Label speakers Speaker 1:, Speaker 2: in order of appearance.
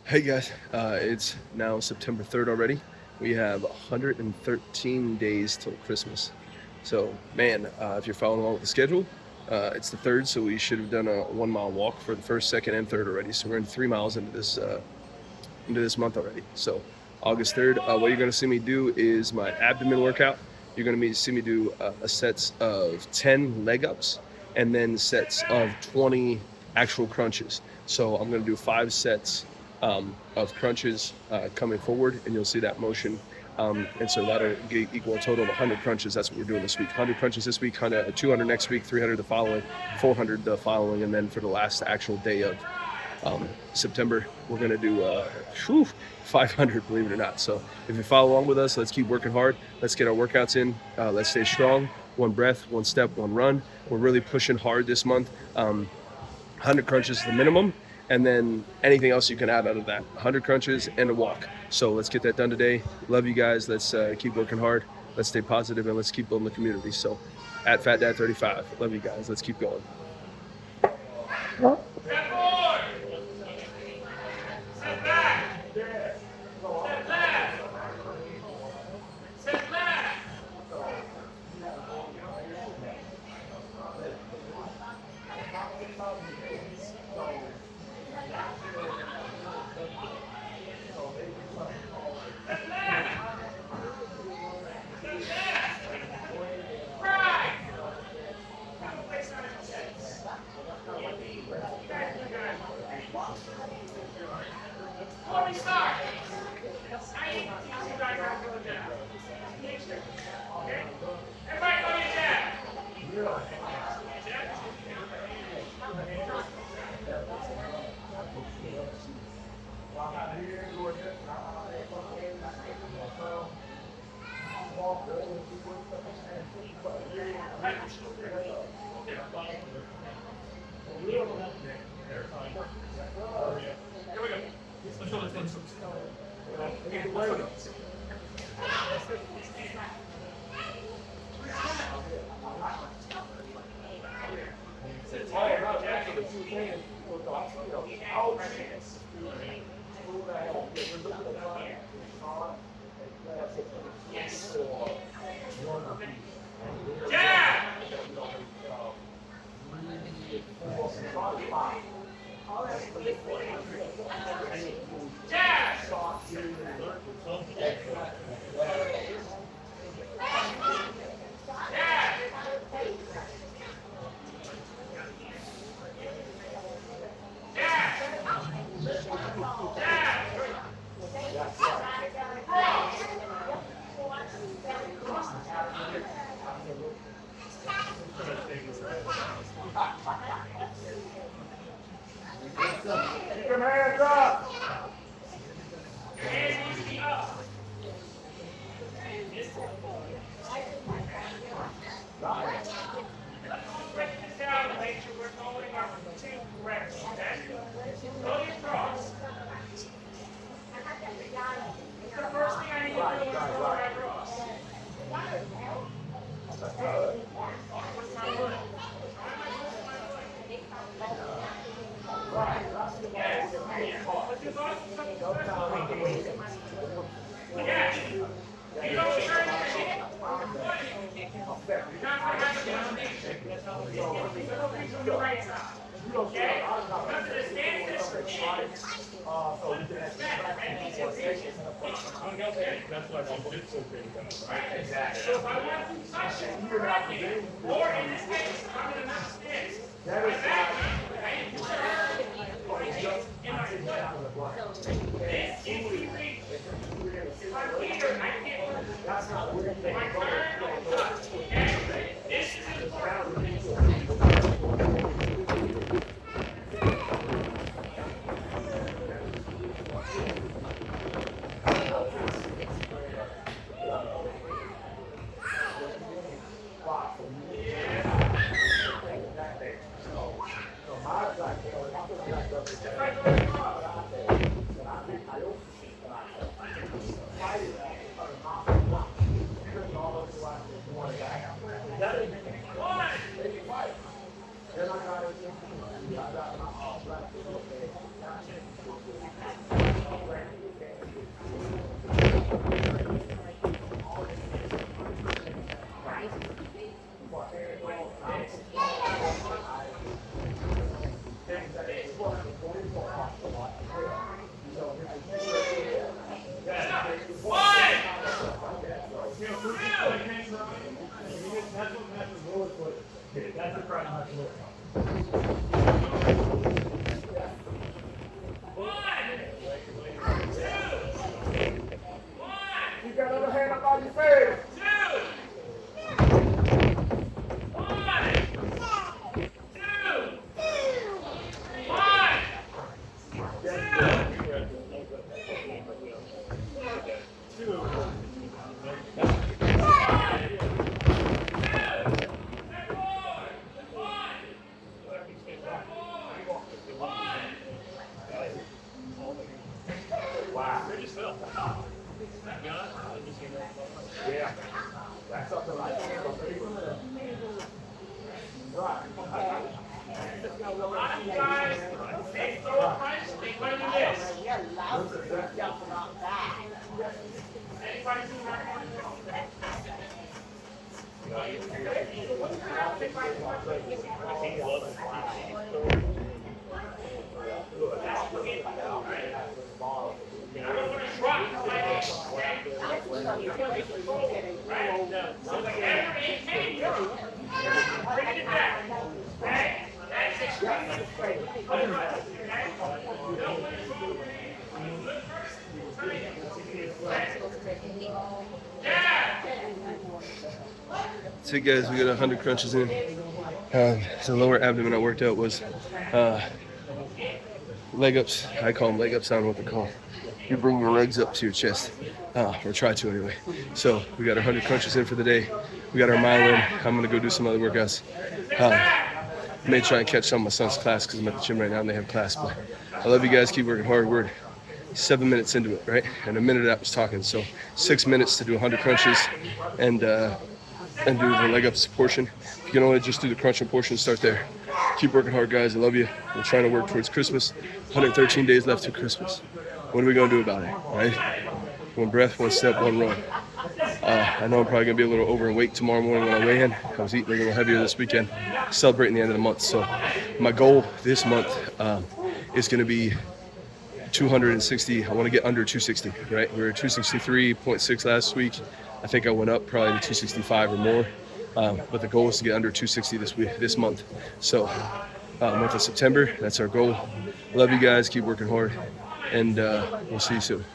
Speaker 1: Hey guys, it's now September 3rd already. We have 113 days till Christmas. So, man, if you're following along with the schedule, it's the 3rd, so we should have done a 1 mile walk for the first, second, and third already. So we're in 3 miles into this month already. So August 3rd, what you're going to see me do is my abdomen workout. You're going to see me do a sets of 10 leg ups and then sets of 20 actual crunches. So I'm going to do 5 sets of crunches coming forward, and you'll see that motion. And so that'll equal a total of 100 crunches. That's what we're doing this week. 100 crunches this week, 200 next week, 300 the following, 400 the following, and then for the last actual day of September, we're going to do 500, believe it or not. So if you follow along with us, let's keep working hard. Let's get our workouts in. Let's stay strong. One breath, one step, one run. We're really pushing hard this month. 100 crunches is the minimum, and then anything else you can add out of that. 100 crunches and a walk. So let's get that done today. Love you guys. Let's keep working hard. Let's stay positive, and let's keep building the community. So at FatDad35, love you guys. Let's keep going.
Speaker 2: You got another hand up on your face. Yeah, that's something like that. Right. Guys, they throw a punch, they put it in this. Anybody see
Speaker 1: So guys, we got 100 crunches in. The lower abdomen I worked out was leg ups. I call them leg ups. I don't know what they're called. You bring your legs up to your chest, or try to anyway. So we got our 100 crunches in for the day. We got our mile in. I'm gonna go do some other workouts. May try and catch some of my son's class because I'm at the gym right now and they have class. But I love you guys. Keep working hard. We're 7 minutes into it, right? And a minute I was talking. So 6 minutes to do 100 crunches and do the leg ups portion. If you can only just do the crunching portion, start there. Keep working hard, guys. I love you. We're trying to work towards Christmas. 113 days left to Christmas. What are we gonna do about it, right? One breath, one step, one run. I know I'm probably gonna be a little overweight tomorrow morning when I weigh in. I was eating a little heavier this weekend, celebrating the end of the month. So my goal this month is gonna be 260. I want to get under 260, right? We were at 263.6 last week. I think I went up probably to 265 or more. But the goal is to get under 260 this month. So month of September, that's our goal. Love you guys. Keep working hard. And we'll see you soon.